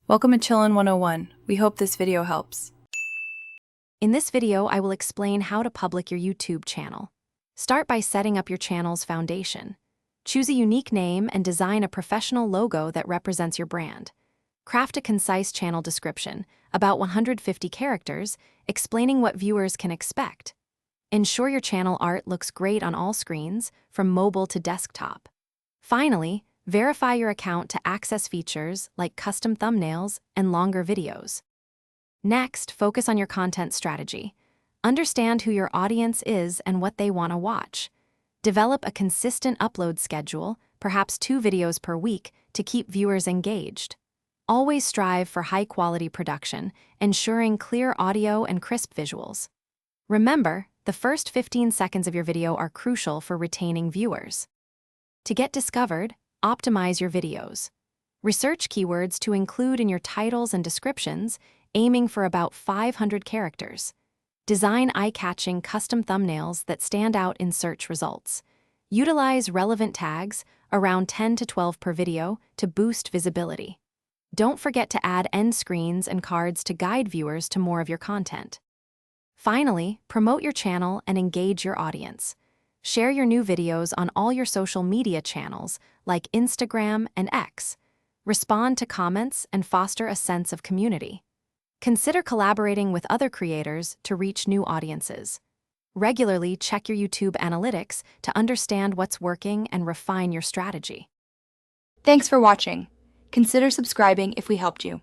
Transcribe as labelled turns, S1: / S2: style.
S1: Welcome to Chillin' 101. We hope this video helps.
S2: In this video, I will explain how to public your YouTube channel. Start by setting up your channel's foundation. Choose a unique name and design a professional logo that represents your brand. Craft a concise channel description, about 150 characters, explaining what viewers can expect. Ensure your channel art looks great on all screens, from mobile to desktop. Finally, verify your account to access features like custom thumbnails and longer videos. Next, focus on your content strategy. Understand who your audience is and what they want to watch. Develop a consistent upload schedule, perhaps 2 videos per week, to keep viewers engaged. Always strive for high-quality production, ensuring clear audio and crisp visuals. Remember, the first 15 seconds of your video are crucial for retaining viewers. To get discovered, optimize your videos. Research keywords to include in your titles and descriptions, aiming for about 500 characters. Design eye-catching custom thumbnails that stand out in search results. Utilize relevant tags, around 10 to 12 per video, to boost visibility. Don't forget to add end screens and cards to guide viewers to more of your content. Finally, promote your channel and engage your audience. Share your new videos on all your social media channels, like Instagram and X. Respond to comments and foster a sense of community. Consider collaborating with other creators to reach new audiences. Regularly check your YouTube analytics to understand what's working and refine your strategy.
S3: Thanks for watching. Consider subscribing if we helped you.